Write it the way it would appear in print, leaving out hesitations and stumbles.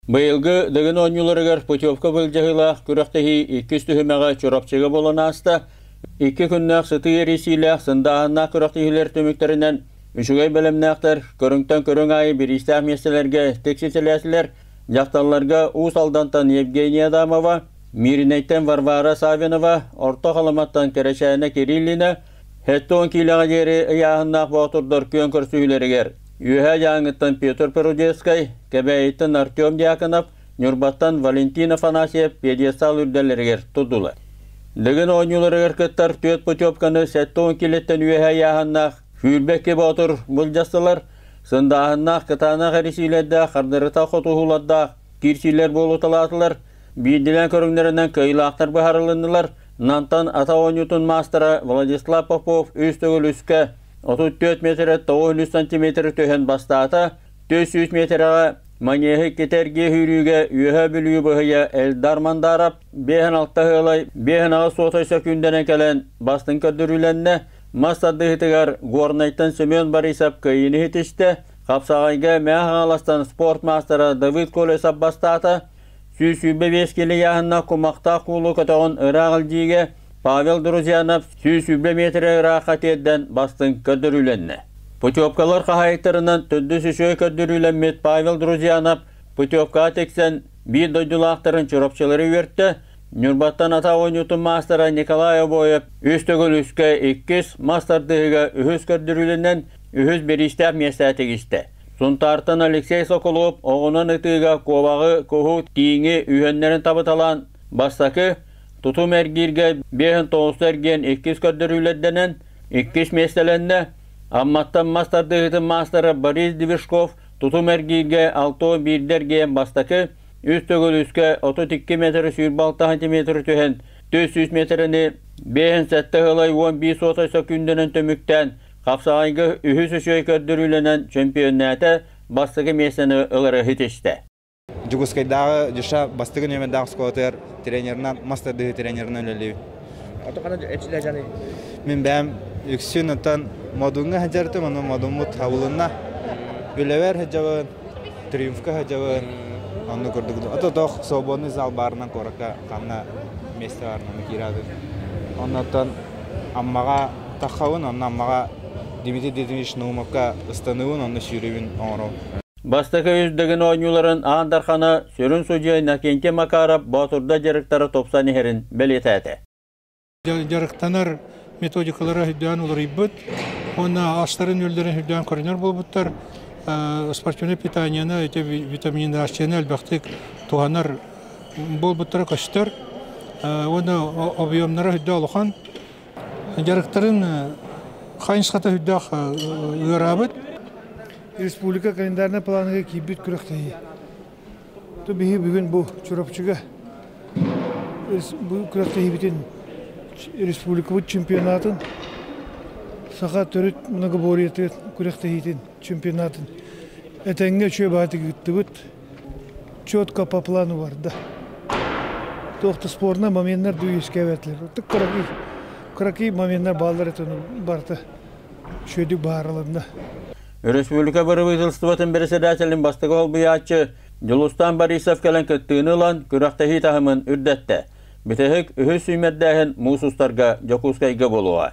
Быйылгы дыгын оңюларыгар путевка былжahылах күрәктәһи 200 төһмәгә чорапчыга боланаста 2 көннәк сыты ересиләх сындаһына күрәктәһиләр төмөктәреннән үшүгәй белемнәктәр көрөңтән көрөң айы bir истә мәсьәләләргә тексителәсләр якталларга ус алдантан Евгения Адамова, Миринәйтән Варвара Савинова, орта халыматтан Кәрәшәне Кириллина, Хеттон киләгә җире яһыннак ватырдар конкурсүләргә Юха яңыттан Петр Перудецкай, Кәбәйттен Артем Дьяконов, Нурбаттан Валентина Афанасьев пьедестал үрдәләргә тудылар. Дыгын оңюларыгар кыттар төт путевканы Сеттон килеттен Юха яһыннак Фүлбәккә батыр булҗастылар. Сындаһыннак кытана гәрисиләрдә хардырыта хотуһуларда кирсиләр булу талатлар. Бидилән көрүңнәреннән кыйлактар баһарылындылар. Нантан ата оңютун мастера Владислав Попов үстөгөл үскә 34 метр 9 сантиметр төһен бастата 400 метрга манеһи кетерге хүрүгә үһә бүлү быһыя Элдар Мандарап беһен алтыһылай беһен сотой секундән кален бастын көдүрүләнне Мастадыгытыгар Горнайтан Семен Борисов кыйыны хитиште капсагайга мәһаластан спорт мастера Давид Колесов бастата Сүйсүбе вескеле яһынна кумакта кулу көтөгөн ырагылдыга Павел Друзьянов сүйсүбе метре рахатедден бастын көдүрүләнне. Путевкалар кахайттарынан төддөсүшөй көдүрүләнмет Павел Друзьянов путевка тексен бир дойдулактарын чорапчылары өртте. Нурбаттан ата оңютун мастера Николай Обоев үстөгөл үскә 200 мастардыга үһүс көдүрүләннән үһүс беристә мәсәтегисте. Сунтартан Алексей Соколов оғынан ытыга ковагы коху тиңе үйәннәрен табыталан бастакы тутум әргирге бехін тоғыстарген 200 көддірүлерденен 200 меселенне амматтан мастардығытын мастера Борис Девишков тутум әргирге 6-1-дерге бастакы үстөгіл үске 32 метр сүйірбалта сантиметр түйен 400 метріні бехін сәтті ғылай 15 секунденен төміктен Қапсағайғы үхіс үшөй көддірүлінен чемпионаты бастығы месені ылыры хитешті. Жүгіскайдағы жүша бастығы нөмірдағы сколатыр тренерінен, мастардығы тренерінен өлі. Аты қана әтшілі жаны? Мен бәм үксін ұттан модуңға хәджарты, мұны модуңмұт хавылына өлевер хәджавын, триумфка хәджавын, оны көрдік. Аты тоқ свободный зал барынан қораққа қанна месті барынан керады. Оннан аммаға тақауын, оннан аммаға Димитри Дедович Наумовка ыстануын, оны сүйребін оңырау. Бастакы үздігін ойнуларын ағандархана сөрін судья Накенте Макаров батырда жарықтары топсан ехерін бәлетәді. Жарықтанар методикалары хүдден олар иббіт, оны астарын өлдерін хүдден көрінер бол бұттар. Спортивный питанияны, витаминді ашчені әлбәқтік туғанар бол бұттары көштер. Оны объемнары хүдді алуған. Жарықтарын Хайншқата хүддақ үйарабыт. Республика календарына планыға кейбіт күріқтайы. Бейі бүгін бұл чорапчыға бұл күріқтайы бітін республика бұд чемпионатын сақа түріт мұнығы борияты күріқтайы чемпионатын. Әтәңге үші баты күтті бұд чотқа по плану барды. Тоқты спорына моменттер дүйеске әвәтілер. Күрәкей моменттер балдар әтіні барды. Шөйдік бағарылында. Республика бұрыбызылстыватын председателін бастығы олбыячы Жолустан Борисов кәлін күттіғін ұлан күрәқтәхи тағымын үрдәтті. Бітіғік үхіс сүймәддәхін мұсустарға жокускайға болуға.